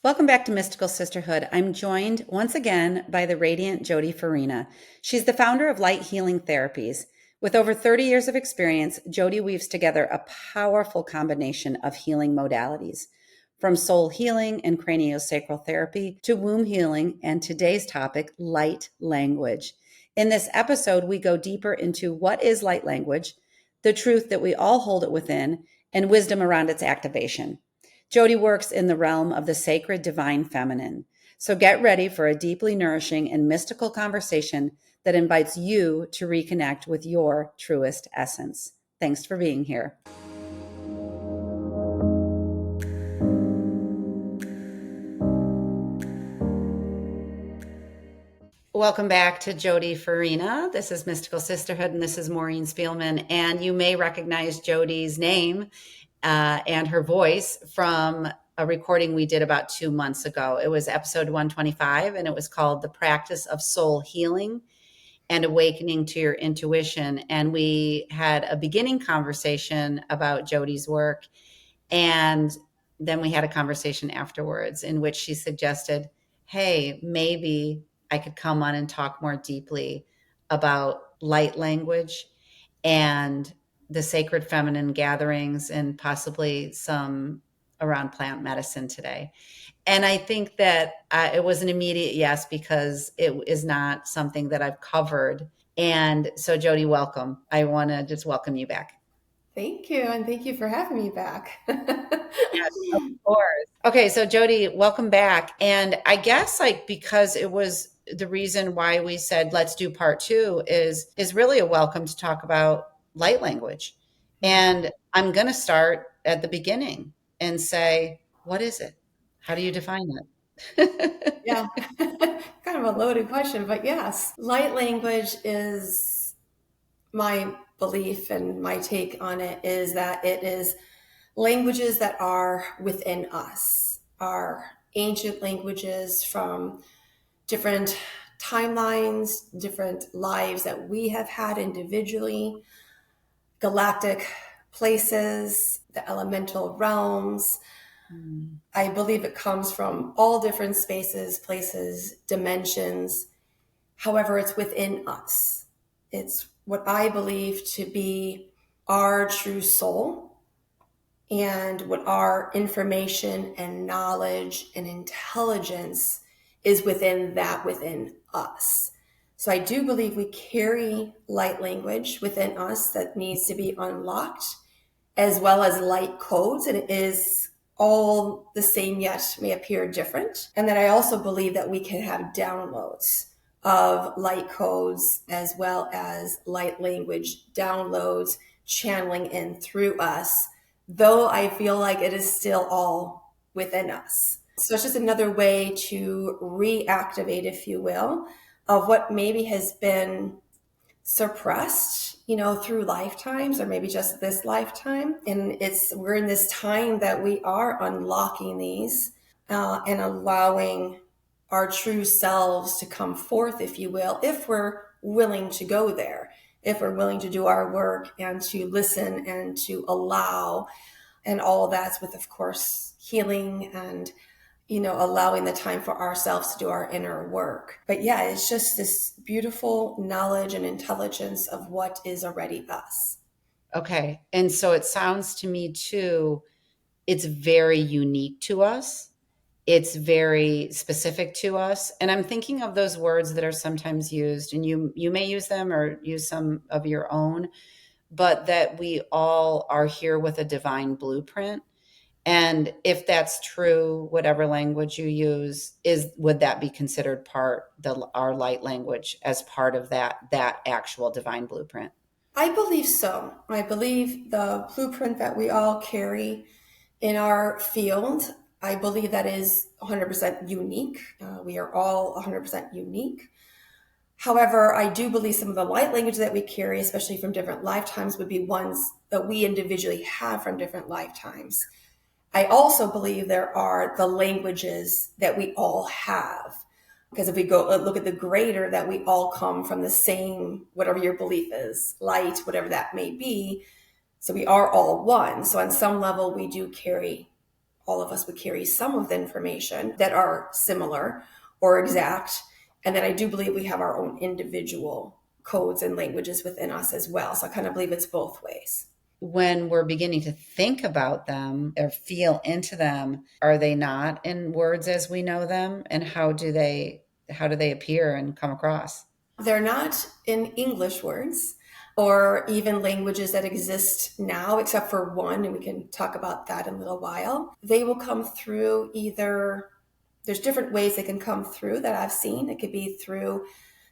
Welcome back to Mystical Sisterhood. I'm joined once again by the radiant Jody Farina. She's the founder of Light Healing Therapies. With over 30 years of experience, Jody weaves together a powerful combination of healing modalities, from soul healing and craniosacral therapy to womb healing and today's topic, light language. In this episode, we go deeper into what is light language, the truth that we all hold it within, and wisdom around its activation. Jody works in the realm of the sacred divine feminine. So get ready for a deeply nourishing and mystical conversation that invites you to reconnect with your truest essence. Thanks for being here. Welcome back to Jody Farina. This is Mystical Sisterhood, and this is Maureen Spielman. And you may recognize Jody's name and her voice from a recording we did about 2 months ago. It was episode 125, and it was called The Practice of Soul Healing and Awakening to Your Intuition. And we had a beginning conversation about Jody's work. And then we had a conversation afterwards in which she suggested, hey, maybe I could come on and talk more deeply about light language and the sacred feminine gatherings and possibly some around plant medicine today. And I think that it was an immediate yes, because it is not something that I've covered. And so, Jody, welcome. I want to just welcome you back. Thank you. And thank you for having me back. Yes, of course. Okay, so Jody, welcome back. And I guess because it was the reason why we said let's do part two is really a welcome to talk about light language. And I'm going to start at the beginning and say, what is it? How do you define it? Yeah, kind of a loaded question, but yes, light language is my belief and my take on it is that it is languages that are within us, are ancient languages from different timelines, different lives that we have had individually, galactic places, the elemental realms. Mm, I believe it comes from all different spaces, places, dimensions. However, it's within us. It's what I believe to be our true soul and what our information and knowledge and intelligence is within us. So I do believe we carry light language within us that needs to be unlocked, as well as light codes, and it is all the same yet may appear different. And then I also believe that we can have downloads of light codes as well as light language downloads channeling in through us, though I feel like it is still all within us. So it's just another way to reactivate, if you will, of what maybe has been suppressed, through lifetimes or maybe just this lifetime. And we're in this time that we are unlocking these and allowing our true selves to come forth, if you will, if we're willing to go there, if we're willing to do our work and to listen and to allow, and all of that's with, of course, healing and allowing the time for ourselves to do our inner work. But yeah, it's just this beautiful knowledge and intelligence of what is already us. okay. And so it sounds to me too, it's very unique to us. It's very specific to us. And I'm thinking of those words that are sometimes used, and you may use them or use some of your own, but that we all are here with a divine blueprint. And if that's true, whatever language you use, would that be considered our light language as part of that actual divine blueprint? I believe so. I believe the blueprint that we all carry in our field, I believe that is 100% unique. We are all 100% unique. However, I do believe some of the light language that we carry, especially from different lifetimes, would be ones that we individually have from different lifetimes. I also believe there are the languages that we all have. Because if we go look at the greater, that we all come from the same, whatever your belief is, light, whatever that may be. So we are all one. So on some level, we do carry all of us would carry some of the information that are similar or exact. And then I do believe we have our own individual codes and languages within us as well. So I kind of believe it's both ways. When we're beginning to think about them or feel into them, are they not in words as we know them? And how do they appear and come across? They're not in English words or even languages that exist now, except for one, and we can talk about that in a little while. They will come through either, there's different ways they can come through that I've seen. It could be through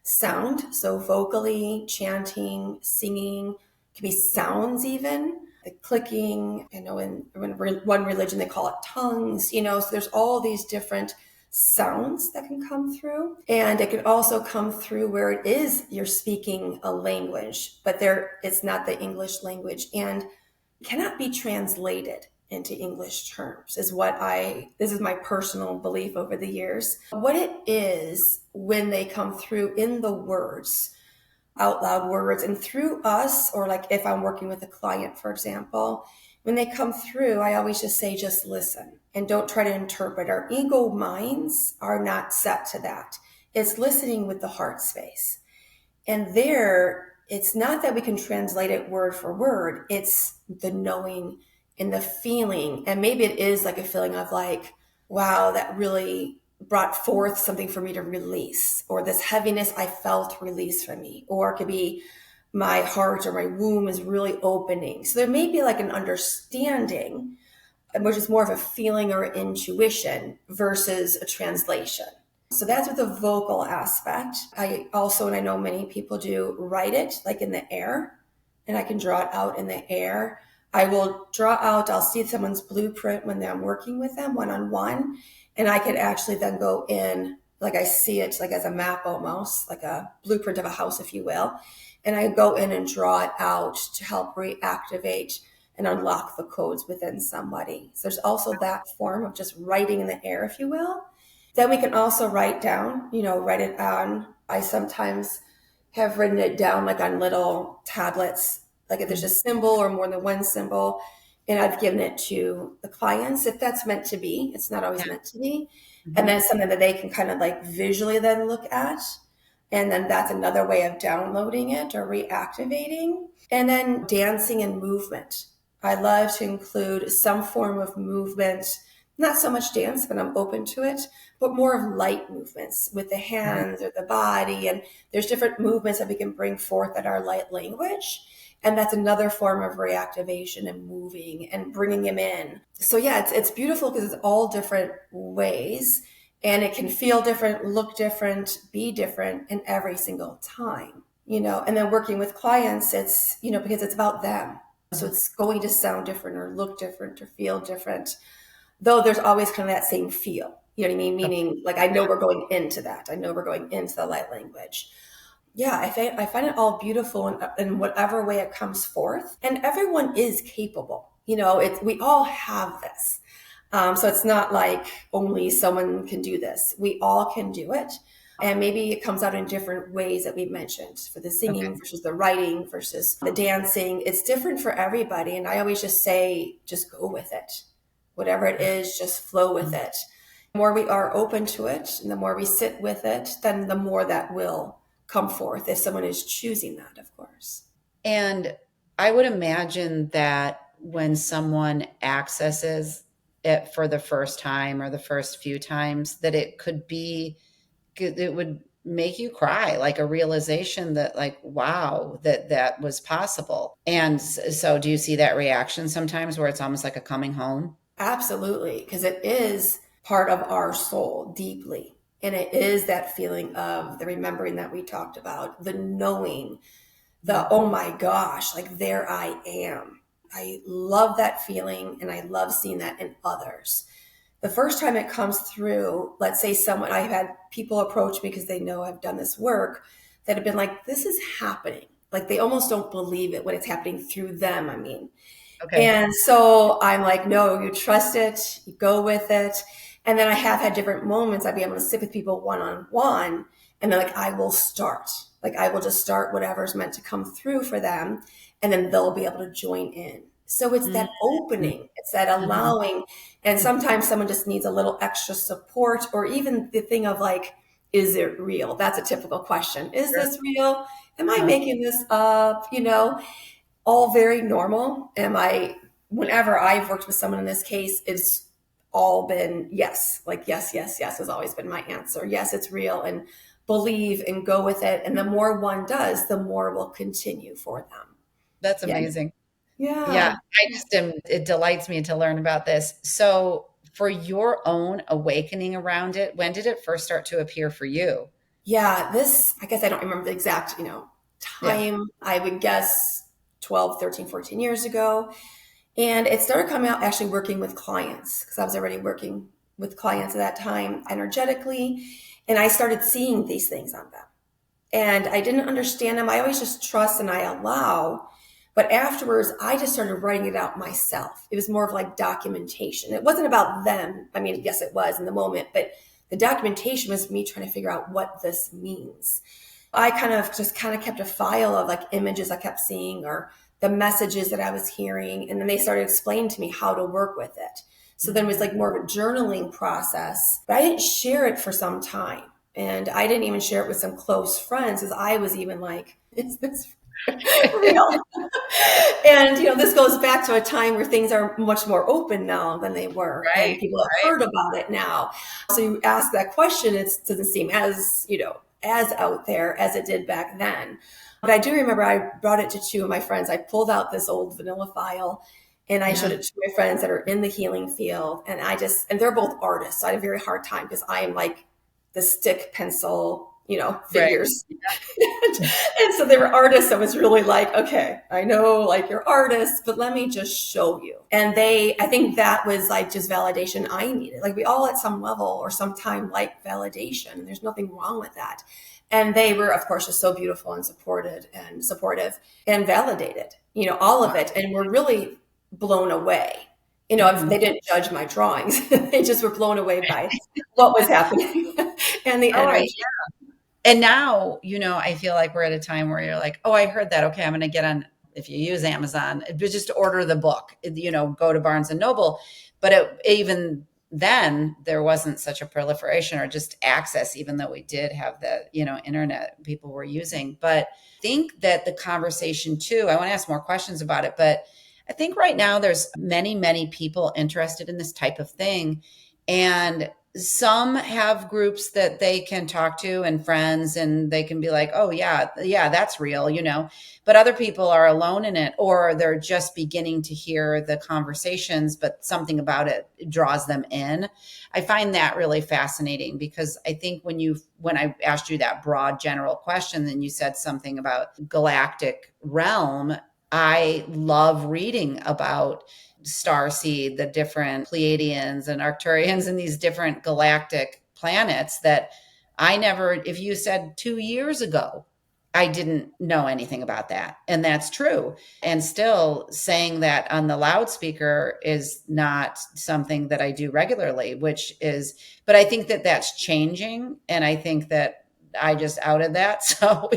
sound, so vocally, chanting, singing, it could be sounds even, the clicking. I know in one religion they call it tongues, so there's all these different sounds that can come through. And it can also come through where it is you're speaking a language, but it's not the English language and cannot be translated into English terms this is my personal belief over the years. What it is when they come through in the words, out loud words, and through us, or like if I'm working with a client, for example, when they come through, I always just say, just listen and don't try to interpret. Our ego minds are not set to that. It's listening with the heart space. And there, it's not that we can translate it word for word. It's the knowing and the feeling. And maybe it is like a feeling of like, wow, that really brought forth something for me to release, or this heaviness I felt release from me, or it could be my heart or my womb is really opening. So there may be like an understanding, which is more of a feeling or intuition versus a translation. So that's with the vocal aspect. I also, and I know many people do, write it like in the air, and I can draw it out in the air. I will draw out, I'll see someone's blueprint when I'm working with them one-on-one, and I can actually then go in, like I see it like as a map almost, like a blueprint of a house, if you will. And I go in and draw it out to help reactivate and unlock the codes within somebody. So there's also that form of just writing in the air, if you will. Then we can also write down, write it on. I sometimes have written it down like on little tablets, like if there's a symbol or more than one symbol, and I've given it to the clients if that's meant to be. It's not always meant to be. Mm-hmm. And then it's something that they can kind of like visually then look at. And then that's another way of downloading it or reactivating. And then dancing and movement. I love to include some form of movement, not so much dance, but I'm open to it, but more of light movements with the hands or the body. And there's different movements that we can bring forth that are light language. And that's another form of reactivation and moving and bringing him in. So yeah, it's beautiful because it's all different ways, and it can feel different, look different, be different in every single time, and then working with clients, it's, because it's about them. So it's going to sound different or look different or feel different, though there's always kind of that same feel, you know what I mean? Meaning like, I know we're going into that. I know we're going into the light language. Yeah, I find it all beautiful in whatever way it comes forth. And everyone is capable. We all have this. So it's not like only someone can do this. We all can do it. And maybe it comes out in different ways that we've mentioned, for the singing versus the writing versus the dancing. It's different for everybody. And I always just say, just go with it. Whatever it is, just flow with it. The more we are open to it and the more we sit with it, then the more that will come forth if someone is choosing that, of course. And I would imagine that when someone accesses it for the first time or the first few times, that it would make you cry, like a realization that like, wow, that was possible. And so do you see that reaction sometimes where it's almost like a coming home? Absolutely, because it is part of our soul deeply. And it is that feeling of the remembering that we talked about, the knowing, the, oh my gosh, like there I am. I love that feeling, and I love seeing that in others. The first time it comes through, let's say I've had people approach me because they know I've done this work that have been like, this is happening. Like they almost don't believe it when it's happening through them, I mean. Okay. And so I'm like, no, you trust it, you go with it. And then I have had different moments. I'd be able to sit with people one-on-one, and then like, I will just start whatever's meant to come through for them. And then they'll be able to join in. So it's Mhm. that opening, it's that Mhm. allowing. And sometimes someone just needs a little extra support, or even the thing of like, is it real? That's a typical question. Is Sure. this real? Am I Uh, making this up? All very normal. Whenever I've worked with someone in this case, it's all been yes, like yes, yes, yes has always been my answer. Yes, it's real, and believe and go with it. And the more one does, the more will continue for them. that's Yeah. amazing. Yeah, Yeah. it delights me to learn about this. So, for your own awakening around it, when did it first start to appear for you? Yeah. I guess I don't remember the exact, Yeah. time. I would guess 12, 13, 14 years ago. And it started coming out actually working with clients, because I was already working with clients at that time energetically. And I started seeing these things on them. And I didn't understand them. I always just trust and I allow. But afterwards, I just started writing it out myself. It was more of like documentation. It wasn't about them. I mean, yes, it was in the moment, but the documentation was me trying to figure out what this means. I kind of kept a file of like images I kept seeing, or the messages that I was hearing. And then they started explaining to me how to work with it. So then it was like more of a journaling process, but I didn't share it for some time. And I didn't even share it with some close friends, because I was even like, is this real? And, this goes back to a time where things are much more open now than they were, and Right, people have right. heard about it now. So you ask that question, it doesn't seem as out there as it did back then. But I do remember I brought it to two of my friends. I pulled out this old vanilla file and I showed Yeah, it to my friends that are in the healing field. And and they're both artists. So I had a very hard time, because I am like the stick pencil, right. figures. And so they were artists. I was really like, okay, I know like you're artists, but let me just show you. And I think that was like just validation I needed. Like we all at some level or some time like validation. There's nothing wrong with that. And they were, of course, just so beautiful and supportive and validated, all of it. And were really blown away. If Mhm. they didn't judge my drawings, they just were blown away by what was happening and the Oh, energy. and now, I feel like we're at a time where you're like, oh, I heard that. Okay, I'm going to get on, if you use Amazon, just order the book, go to Barnes and Noble. But even then, there wasn't such a proliferation or just access, even though we did have the, internet people were using. But I think that the conversation too, I want to ask more questions about it, but I think right now there's many, many people interested in this type of thing. And some have groups that they can talk to and friends, and they can be like, oh yeah, yeah, that's real, but other people are alone in it, or they're just beginning to hear the conversations, but something about it draws them in. I find that really fascinating, because I think when I asked you that broad general question, then you said something about galactic realm. I love reading about starseed, the different Pleiadians and Arcturians and these different galactic planets that I never, if you said 2 years ago, I didn't know anything about that. And that's true. And still saying that on the loudspeaker is not something that I do regularly, but I think that that's changing. And I think that I just outed that. So,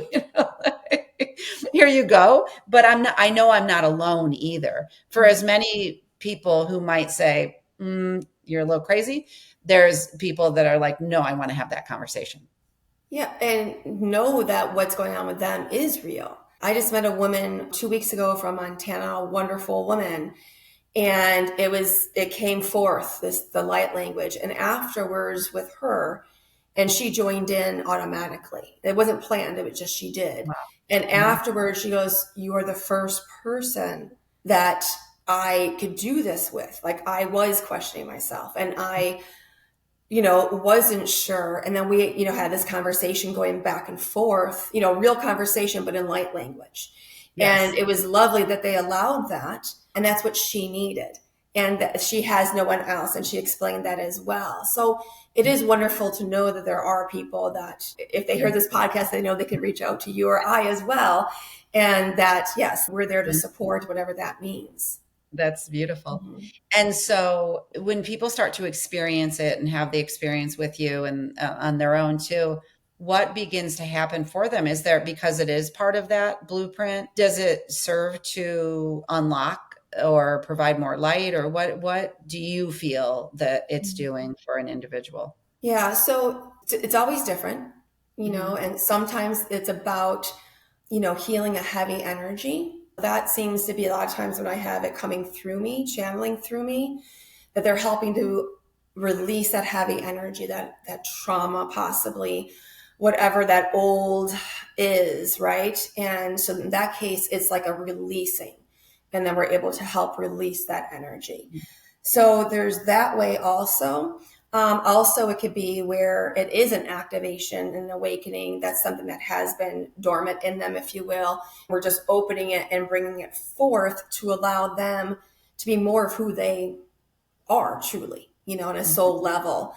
here you go. But I know I'm not alone either. For as many people who might say, you're a little crazy, there's people that are like, no, I want to have that conversation. Yeah, and know that what's going on with them is real. I just met a woman 2 weeks ago from Montana, a wonderful woman, and it came forth the light language. And afterwards with her, and she joined in automatically. It wasn't planned, it was just she did. Wow. And Mhm. afterwards she goes, you are the first person that I could do this with. Like I was questioning myself, and I wasn't sure. And then we, had this conversation going back and forth, real conversation, but in light language. And Yes. it was lovely that they allowed that. And that's what she needed. And that she has no one else. And she explained that as well. So it is wonderful to know that there are people that if they hear this podcast, they know they can reach out to you or I as well. And that, yes, we're there to support whatever that means. That's beautiful. Mhm. And so when people start to experience it and have the experience with you and on their own too, what begins to happen for them? Is there, because it is part of that blueprint, does it serve to unlock or provide more light, or what do you feel that it's doing for an individual? Yeah, so it's always different, Hmm. and sometimes it's about, healing a heavy energy. That seems to be a lot of times when I have it coming through me, channeling through me, that they're helping to release that heavy energy, that trauma, possibly, whatever that old is, right? And so in that case, it's like a releasing, and then we're able to help release that energy. So there's that way also. Also, it could be where it is an activation, an awakening. That's something that has been dormant in them, if you will. We're just opening it and bringing it forth to allow them to be more of who they are truly, on a soul level.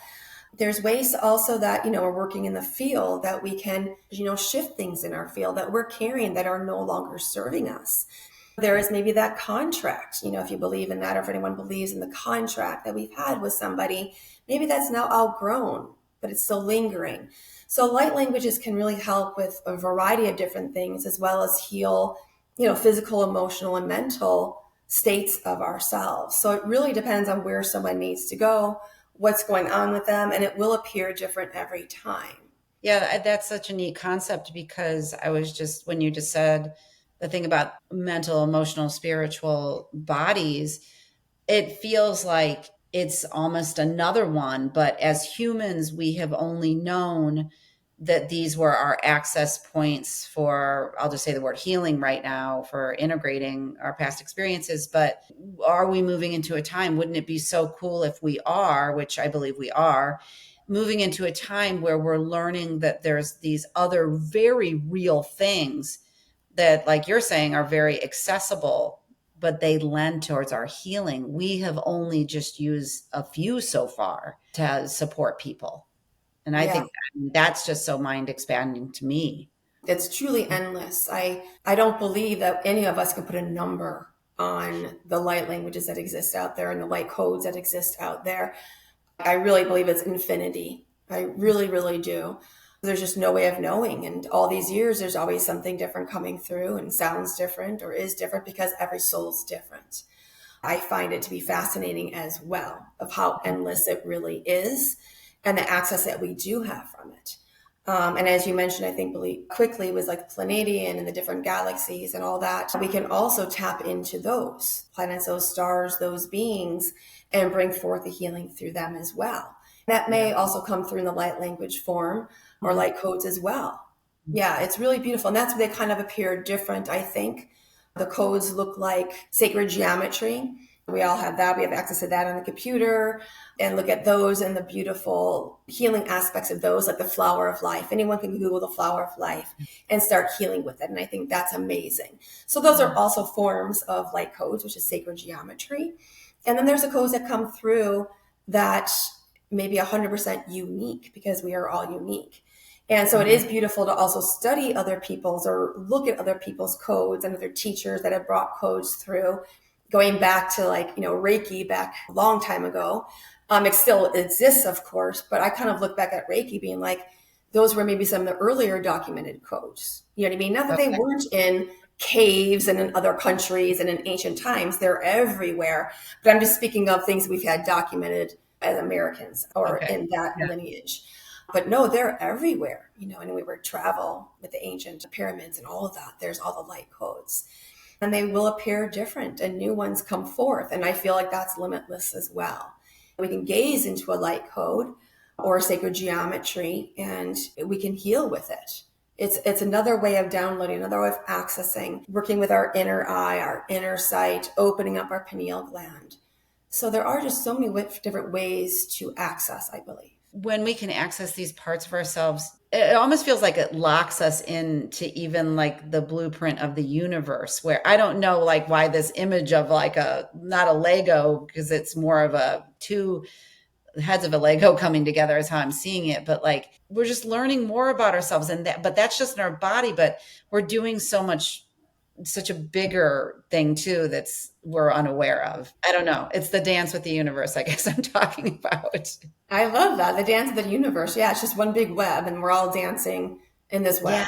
There's ways also that, we're working in the field that we can, shift things in our field that we're carrying that are no longer serving us. There is maybe that contract, if you believe in that, or if anyone believes in the contract that we've had with somebody, maybe that's now outgrown, but it's still lingering. So light languages can really help with a variety of different things, as well as heal, physical, emotional, and mental states of ourselves. So it really depends on where someone needs to go, what's going on with them, and it will appear different every time. Yeah, that's such a neat concept, because I was just, when you just said the thing about mental, emotional, spiritual bodies, it feels like it's almost another one. But as humans, we have only known that these were our access points for, I'll just say the word healing right now, for integrating our past experiences. But are we moving into a time? Wouldn't it be so cool if we are, which I believe we are, moving into a time where we're learning that there's these other very real things that, like you're saying, are very accessible, but they lend towards our healing. We have only just used a few so far to support people. And I Yeah. think that's just so mind expanding to me. It's truly endless. I don't believe that any of us can put a number on the light languages that exist out there and the light codes that exist out there. I really believe it's infinity. I really, really do. There's just no way of knowing. And all these years, there's always something different coming through and sounds different or is different because every soul's different. I find it to be fascinating as well of how endless it really is and the access that we do have from it. And as you mentioned, I think really quickly was like Pleiadian and the different galaxies and all that. We can also tap into those planets, those stars, those beings, and bring forth the healing through them as well. That Yeah. may also come through in the light language form or light codes as well. Yeah, it's really beautiful. And that's where they kind of appear different, I think. The codes look like sacred geometry. We all have that. We have access to that on the computer and look at those and the beautiful healing aspects of those, like the flower of life. Anyone can Google the flower of life and start healing with it. And I think that's amazing. So those are also forms of light codes, which is sacred geometry. And then there's the codes that come through that may be 100% unique because we are all unique. And so it is beautiful to also study other people's or look at other people's codes and other teachers that have brought codes through, going back to like, Reiki back a long time ago. It still exists, of course, but I kind of look back at Reiki being like, those were maybe some of the earlier documented codes. You know what I mean? Not that they Okay. weren't in caves and in other countries and in ancient times, they're everywhere. But I'm just speaking of things we've had documented as Americans or Okay. in that Yeah. lineage. But no, they're everywhere, and we were travel with the ancient pyramids and all of that. There's all the light codes. And they will appear different and new ones come forth. And I feel like that's limitless as well. We can gaze into a light code or sacred geometry and we can heal with it. It's another way of downloading, another way of accessing, working with our inner eye, our inner sight, opening up our pineal gland. So there are just so many different ways to access, I believe. When we can access these parts of ourselves, it almost feels like it locks us into even like the blueprint of the universe, where I don't know like why this image of like a, not a Lego, because it's more of a two heads of a Lego coming together is how I'm seeing it. But like we're just learning more about ourselves, and that, but that's just in our body. But we're doing so much, such a bigger thing too that's we're unaware of. I don't know. It's the dance with the universe, I guess I'm talking about. I love that. The dance of the universe. Yeah, it's just one big web and we're all dancing in this Yeah. web.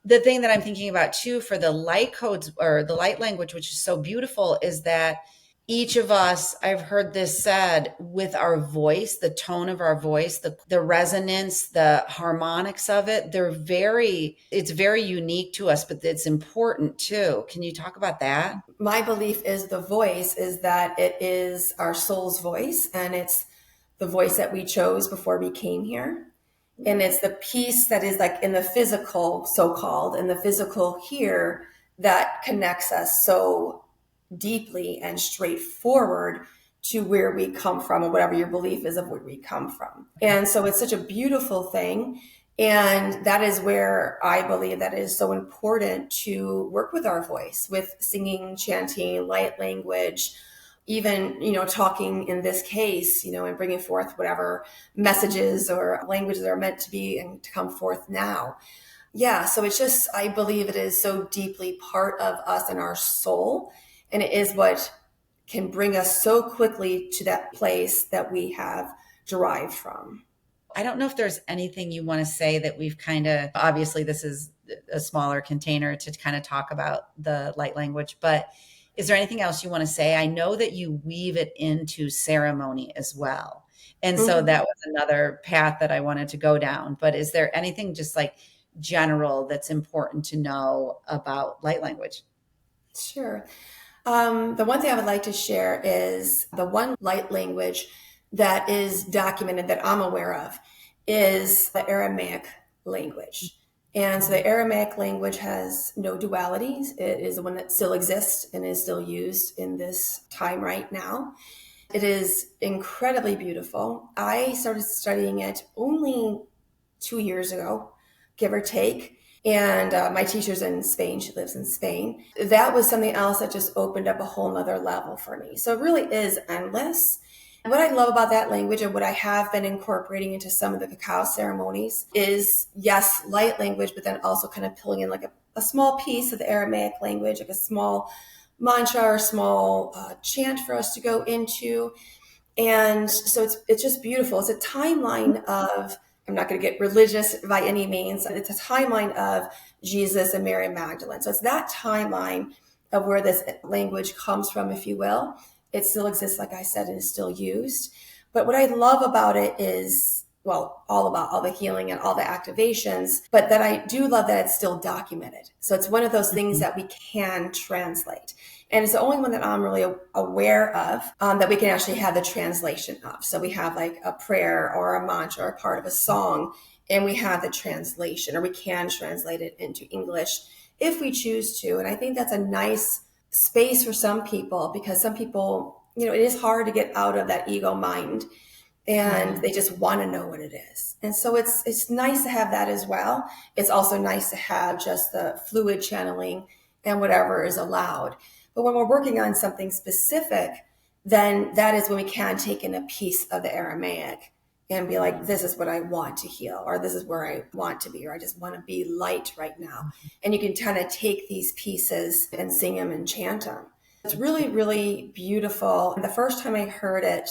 the thing that I'm thinking about too for the light codes or the light language, which is so beautiful, is that each of us, I've heard this said, with our voice, the tone of our voice, the resonance, the harmonics of it, it's very unique to us, but it's important too. Can you talk about that? My belief is the voice is that it is our soul's voice, and it's the voice that we chose before we came here. And it's the piece that is like in the physical, so-called, in the physical here, that connects us so deeply and straightforward to where we come from, or whatever your belief is of where we come from. And so it's such a beautiful thing. And that is where I believe that it is so important to work with our voice, with singing, chanting, light language, even, talking in this case, and bringing forth whatever messages or languages are meant to be and to come forth now. Yeah. So it's just, I believe it is so deeply part of us and our soul. And it is what can bring us so quickly to that place that we have derived from. I don't know if there's anything you want to say that we've kind of, obviously, this is a smaller container to kind of talk about the light language, but is there anything else you want to say? I know that you weave it into ceremony as well. And so Mhm. that was another path that I wanted to go down. But is there anything just like general that's important to know about light language? Sure. The one thing I would like to share is the one light language that is documented that I'm aware of is the Aramaic language. And so the Aramaic language has no dualities. It is the one that still exists and is still used in this time right now. It is incredibly beautiful. I started studying it only 2 years ago, give or take. And my teacher's in Spain. She lives in Spain. That was something else that just opened up a whole nother level for me. So it really is endless. And what I love about that language and what I have been incorporating into some of the cacao ceremonies is, yes, light language, but then also kind of pulling in like a small piece of the Aramaic language, like a small mantra or small chant for us to go into. And so it's just beautiful. It's a timeline of, I'm not going to get religious by any means. It's a timeline of Jesus and Mary Magdalene. So it's that timeline of where this language comes from, if you will. It still exists, like I said, and is still used. But what I love about it is, well, all about all the healing and all the activations, but that I do love that it's still documented. So it's one of those things that we can translate. And it's the only one that I'm really aware of that we can actually have the translation of. So we have like a prayer or a mantra or part of a song, and we have the translation, or we can translate it into English if we choose to. And I think that's a nice space for some people, because some people, it is hard to get out of that ego mind, and they just want to know what it is. And so it's nice to have that as well. It's also nice to have just the fluid channeling and whatever is allowed. But when we're working on something specific, then that is when we can take in a piece of the Aramaic and be like, this is what I want to heal, or this is where I want to be, or I just want to be light right now. And you can kind of take these pieces and sing them and chant them. It's really, really beautiful. And the first time I heard it,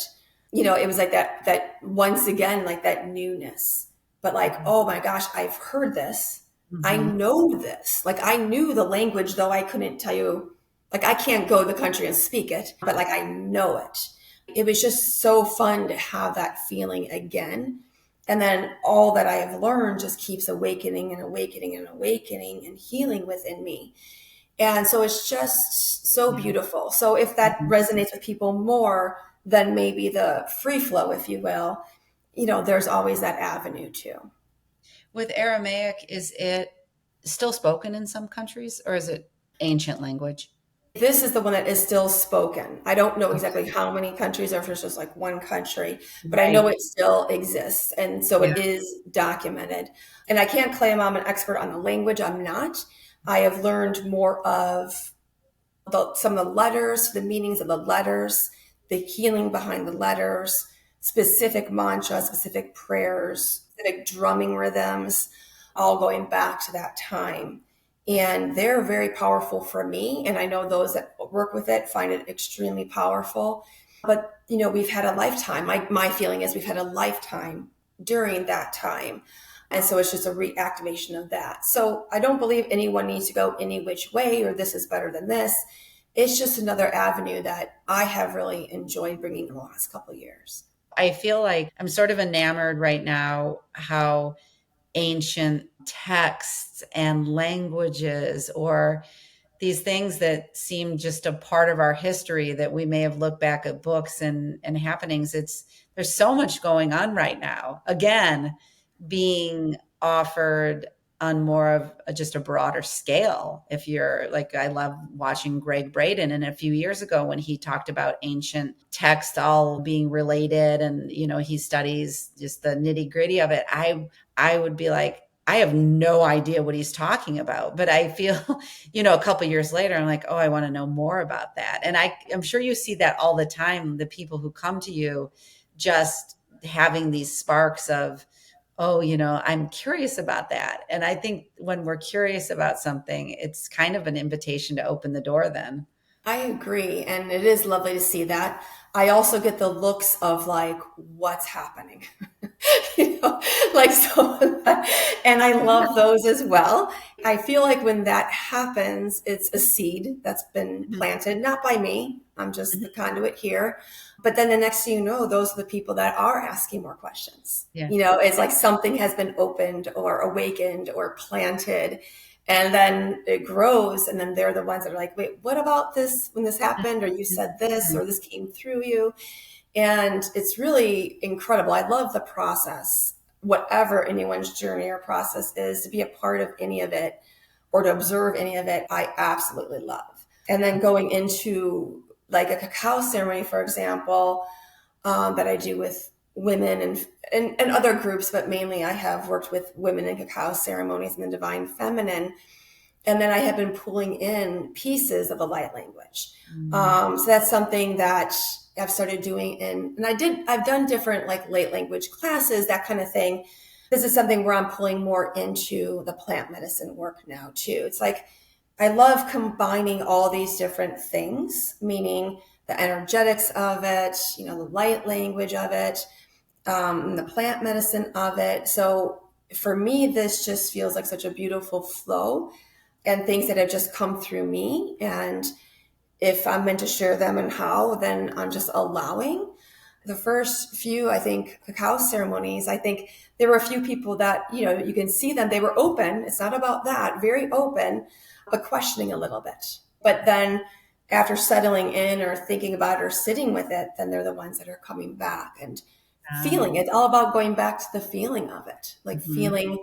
it was like that once again, like that newness, but like, oh my gosh, I've heard this. I know this. Like I knew the language, though I couldn't tell you, like I can't go to the country and speak it, but like I know it. It was just so fun to have that feeling again. And then all that I have learned just keeps awakening and awakening and awakening and healing within me. And so it's just so beautiful. So if that resonates with people more than maybe the free flow, if you will, there's always that avenue too. With Aramaic, is it still spoken in some countries or is it ancient language? This is the one that is still spoken. I don't know exactly how many countries, or if it's just like one country, but I know Right. it still exists. And so Yeah. it is documented. And I can't claim I'm an expert on the language. I'm not. I have learned more of some of the letters, the meanings of the letters, the healing behind the letters, specific mantras, specific prayers, specific drumming rhythms, all going back to that time. And they're very powerful for me. And I know those that work with it find it extremely powerful. But, we've had a lifetime. My feeling is we've had a lifetime during that time And so it's just a reactivation of that. So I don't believe anyone needs to go any which way or this is better than this. It's just another avenue that I have really enjoyed bringing in the last couple of years. I feel like I'm sort of enamored right now how ancient texts and languages, or these things that seem just a part of our history that we may have looked back at books and happenings. There's so much going on right now. Again, being offered on more of just a broader scale. If you're like, I love watching Greg Braden, and a few years ago when he talked about ancient text all being related, and he studies just the nitty gritty of it, I would be like, I have no idea what he's talking about, but I feel, a couple years later, I'm like, oh, I want to know more about that. And I'm sure you see that all the time. The people who come to you just having these sparks of, oh, I'm curious about that. And I think when we're curious about something, it's kind of an invitation to open the door then. I agree. And it is lovely to see that. I also get the looks of like, what's happening? Like so, and I love those as well. I feel like when that happens, it's a seed that's been Mhm. planted, not by me. I'm just the Mhm. conduit here. But then the next thing you know, those are the people that are asking more questions. Yeah. It's like something has been opened or awakened or planted, and then it grows, and then they're the ones that are like, wait, what about this when this happened, or you said this, Mhm. or this came through you. And it's really incredible. I love the process, whatever anyone's journey or process is, to be a part of any of it or to observe any of it. I absolutely love. And then going into like a cacao ceremony, for example, that I do with women and other groups, but mainly I have worked with women in cacao ceremonies and the divine feminine. And then I have been pulling in pieces of the light language. Mm. So that's something that I've started doing I've done different like light language classes, that kind of thing. This is something where I'm pulling more into the plant medicine work now too. It's like, I love combining all these different things, meaning the energetics of it, the light language of it, the plant medicine of it. So for me, this just feels like such a beautiful flow and things that have just come through me. And if I'm meant to share them and how, then I'm just allowing. The first few, I think, cacao ceremonies, I think there were a few people that, you can see them, they were open. It's not about that, very open, but questioning a little bit. But then after settling in or thinking about it or sitting with it, then they're the ones that are coming back and feeling. It's all about going back to the feeling of it, like Mhm. feeling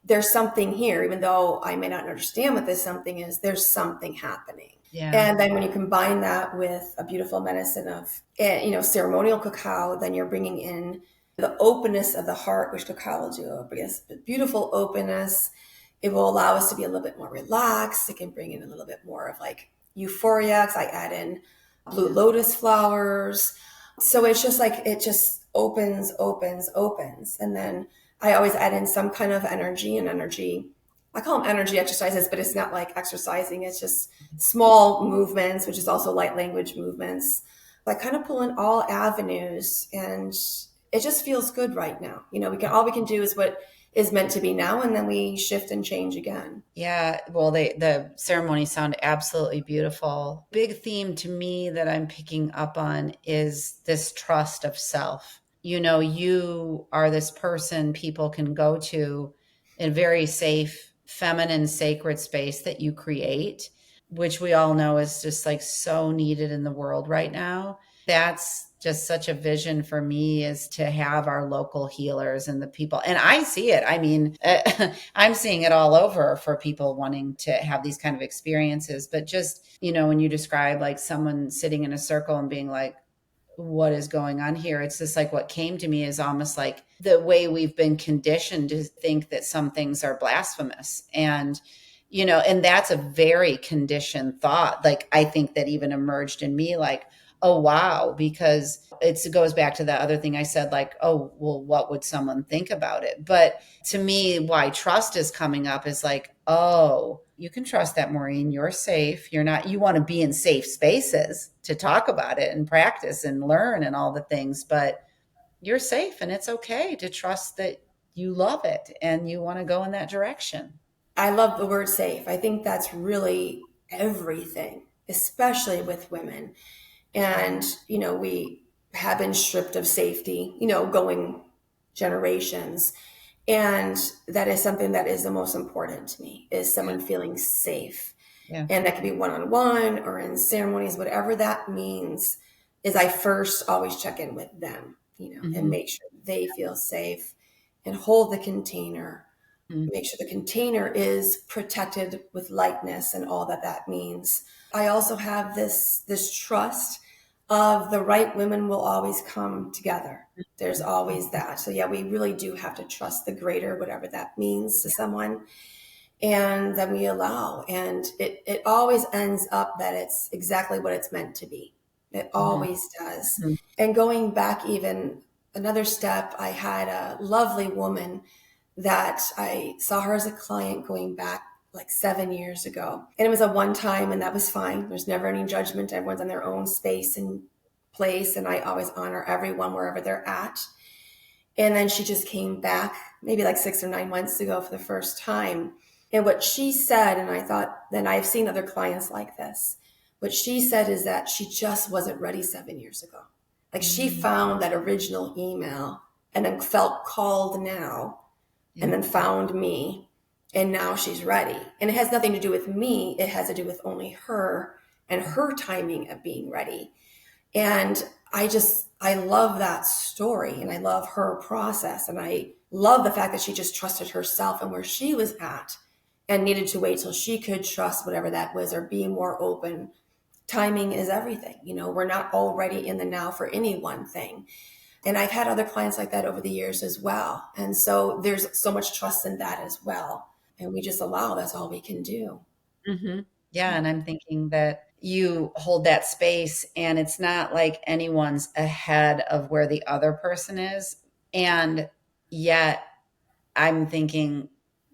there's something here, even though I may not understand what this something is, there's something happening. Yeah. And then when you combine that with a beautiful medicine of, ceremonial cacao, then you're bringing in the openness of the heart, which cacao will do. Because the beautiful openness, it will allow us to be a little bit more relaxed. It can bring in a little bit more of like euphoria, because I add in blue Yeah. lotus flowers. So it's just like, it just opens, opens, opens. And then I always add in some kind of energy. I call them energy exercises, but it's not like exercising. It's just small movements, which is also light language movements. I kind of pull in all avenues, and it just feels good right now. All we can do is what is meant to be now, and then we shift and change again. Yeah, well, the ceremonies sound absolutely beautiful. Big theme to me that I'm picking up on is this trust of self. You are this person people can go to in a very safe, feminine, sacred space that you create, which we all know is just like so needed in the world right now. That's just such a vision for me, is to have our local healers and the people. And I see it. I mean, I'm seeing it all over for people wanting to have these kind of experiences. But just, when you describe like someone sitting in a circle and being like, what is going on here? It's just like, what came to me is almost like the way we've been conditioned to think that some things are blasphemous. And that's a very conditioned thought. Like, I think that even emerged in me, like, oh, wow, because it goes back to the other thing I said, like, oh, well, what would someone think about it? But to me, why trust is coming up is like, oh, you can trust that, Maureen, you're safe. You want to be in safe spaces to talk about it and practice and learn and all the things, but you're safe, and it's okay to trust that you love it and you want to go in that direction. I love the word safe. I think that's really everything, especially with women. And, we have been stripped of safety, going generations. And that is something that is the most important to me, is someone feeling safe. Yeah. And that can be one-on-one or in ceremonies, whatever that means. Is I first always check in with them, and Hmm. make sure they feel safe and hold the container, Hmm. make sure the container is protected with lightness and all that that means. I also have this trust of the right women will always come together. There's always that. So yeah, we really do have to trust the greater, whatever that means to someone. And then we allow. And it always ends up that it's exactly what it's meant to be. It Hmm. always does. And going back even another step, I had a lovely woman that I saw her as a client going back like 7 years ago. And it was a one time, and that was fine. There's never any judgment. Everyone's in their own space and place. And I always honor everyone wherever they're at. And then she just came back maybe like 6 or 9 months ago for the first time. And what she said, and I thought, then I've seen other clients like this. What she said is that she just wasn't ready 7 years ago. Like she Hmm. found that original email and then felt called now and Yeah. then found me, and now she's ready. And it has nothing to do with me. It has to do with only her and her timing of being ready. And I love that story, and I love her process. And I love the fact that she just trusted herself and where she was at and needed to wait till she could trust whatever that was or be more open. Timing is everything. We're not already in the now for any one thing. And I've had other clients like that over the years as well. And so there's so much trust in that as well. And we just allow, that's all we can do. Hmm. Yeah. And I'm thinking that you hold that space and it's not like anyone's ahead of where the other person is. And yet I'm thinking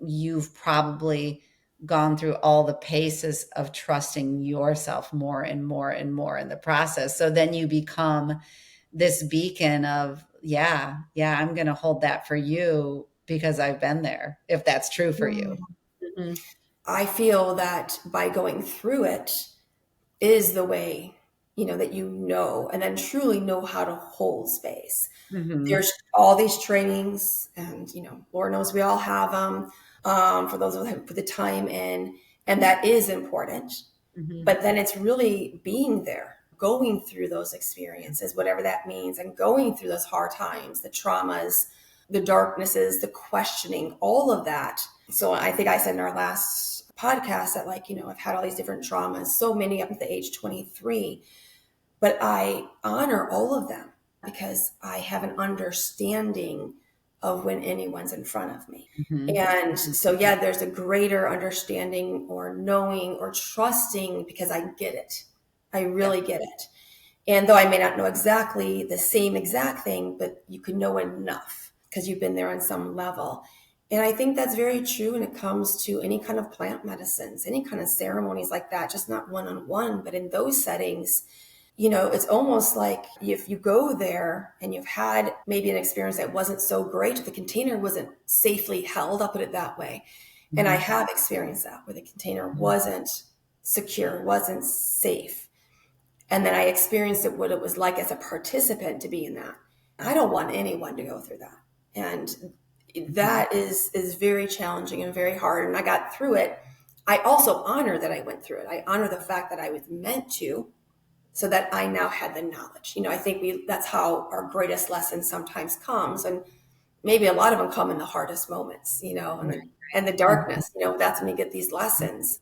you've probably gone through all the paces of trusting yourself more and more and more in the process. So then you become this beacon of, yeah, yeah, I'm going to hold that for you because I've been there, if that's true for you. Hmm. I feel that by going through it is the way, that and then truly know how to hold space. Hmm. There's all these trainings, and, Lord knows we all have them, for those of us who put the time in, and that is important. Hmm. But then it's really being there, going through those experiences, whatever that means, and going through those hard times, the traumas, the darknesses, the questioning, all of that. So I think I said in our last podcast that, like, I've had all these different traumas, so many up to the age 23, but I honor all of them because I have an understanding of when anyone's in front of me. Hmm. And so, yeah, there's a greater understanding or knowing or trusting because I get it. I Yeah. really get it. And though I may not know exactly the same exact thing, but you can know enough because you've been there on some level. And I think that's very true when it comes to any kind of plant medicines, any kind of ceremonies like that, just not one on one, but in those settings, it's almost like if you go there and you've had maybe an experience that wasn't so great, the container wasn't safely held, I'll put it that way. And I Hmm. have experienced that where the container wasn't secure, wasn't safe. And then I experienced it, what it was like as a participant to be in that. I don't want anyone to go through that. And Hmm. that is very challenging and very hard. And I got through it. I also honor that I went through it. I honor the fact that I was meant to, so that I now had the knowledge. I think that's how our greatest lesson sometimes comes. And maybe a lot of them come in the hardest moments, and the Hmm. darkness, that's when you get these lessons.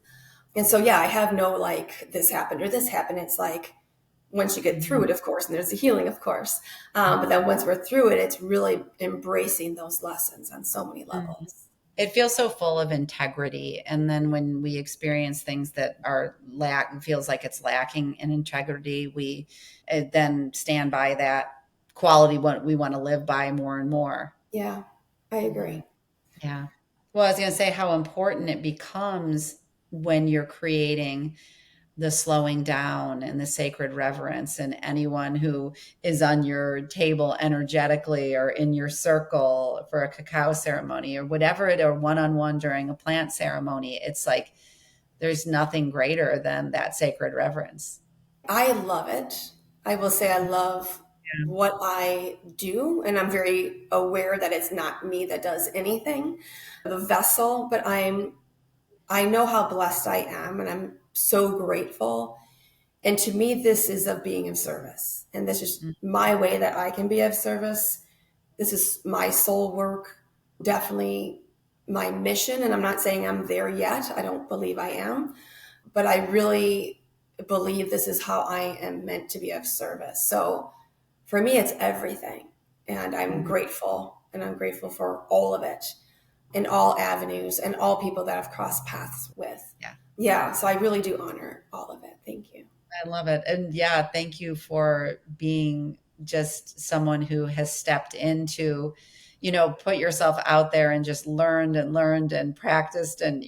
And so, yeah, I have no like this happened or this happened. It's like once you get through Hmm. it, of course, and there's the healing, of course. But then once we're through it, it's really embracing those lessons on so many Hmm. levels. It feels so full of integrity. And then when we experience things that are feels like it's lacking in integrity, we then stand by that quality what we want to live by more and more. Yeah, I Mhm. agree. Yeah. Well, I was going to say how important it becomes when you're creating. the slowing down and the sacred reverence, and anyone who is on your table energetically or in your circle for a cacao ceremony or whatever it, or one-on-one during a plant ceremony. It's like there's nothing greater than that sacred reverence. I love it. I will say I love what I do, and I'm very aware that it's not me that does anything, the vessel, but I know how blessed I am, and I'm so grateful. And to me, this is of being of service. And this is my way that I can be of service. This is my soul work, definitely my mission. And I'm not saying I'm there yet. I don't believe I am, but I really believe this is how I am meant to be of service. So for me, it's everything. And I'm grateful, and I'm grateful for all of it in all avenues and all people that I've crossed paths with. Yeah. Yeah. So I really do honor all of it. Thank you. I love it. And yeah, thank you for being just someone who has stepped into, put yourself out there and just learned and practiced and,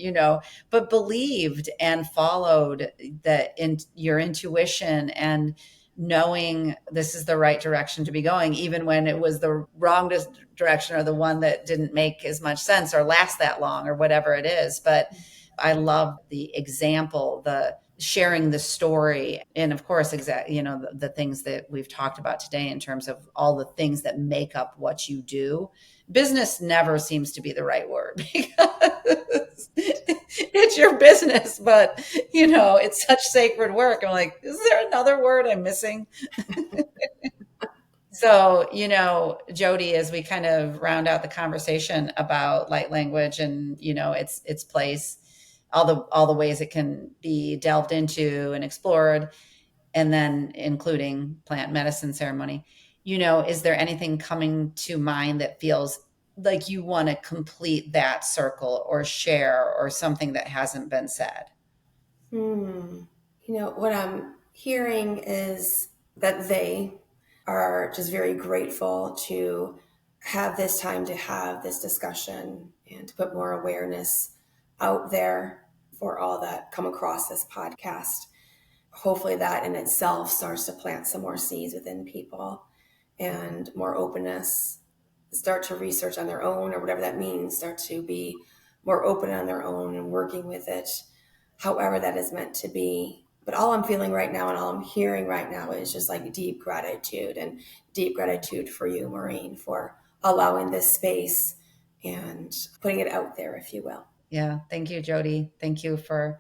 but believed and followed your intuition, and knowing this is the right direction to be going, even when it was the wrong direction, or the one that didn't make as much sense or last that long or whatever it is. But I love the example, the sharing the story, and of course, the things that we've talked about today in terms of all the things that make up what you do. Business never seems to be the right word because it's your business, but it's such sacred work. I'm like, is there another word I'm missing? So, Jody, as we kind of round out the conversation about light language and, its place, all the ways it can be delved into and explored, and then including plant medicine ceremony, is there anything coming to mind that feels like you want to complete that circle or share, or something that hasn't been said? What I'm hearing is that they are just very grateful to have this time to have this discussion and to put more awareness out there for all that come across this podcast. Hopefully that in itself starts to plant some more seeds within people, and more openness, start to research on their own, or whatever that means, start to be more open on their own and working with it, however that is meant to be. But all I'm feeling right now and all I'm hearing right now is just like deep gratitude, and deep gratitude for you, Maureen, for allowing this space and putting it out there, if you will. Yeah. Thank you, Jody. Thank you for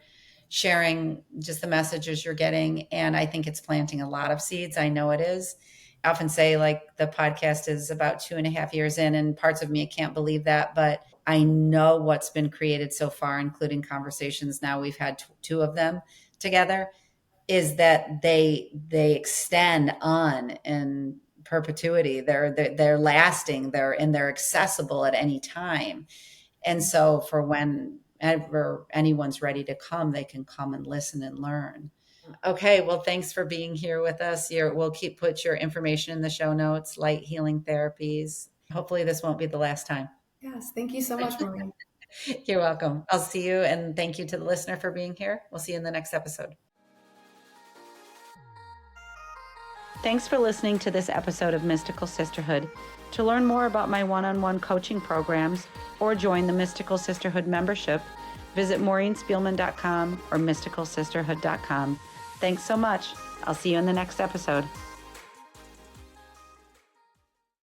sharing just the messages you're getting. And I think it's planting a lot of seeds. I know it is. I often say, like, the podcast is about 2.5 years in, and parts of me can't believe that, but I know what's been created so far, including conversations. Now we've had two of them together, is that they extend on in perpetuity. They're lasting, they're accessible at any time. And so for whenever anyone's ready to come, they can come and listen and learn. Okay, well, thanks for being here with us. We'll put your information in the show notes, Light Healing Therapies. Hopefully this won't be the last time. Yes, thank you so much, Maureen. You're welcome. I'll see you, and thank you to the listener for being here. We'll see you in the next episode. Thanks for listening to this episode of Mystical Sisterhood. To learn more about my one-on-one coaching programs or join the Mystical Sisterhood membership, visit maureenspielman.com or mysticalsisterhood.com. Thanks so much. I'll see you in the next episode.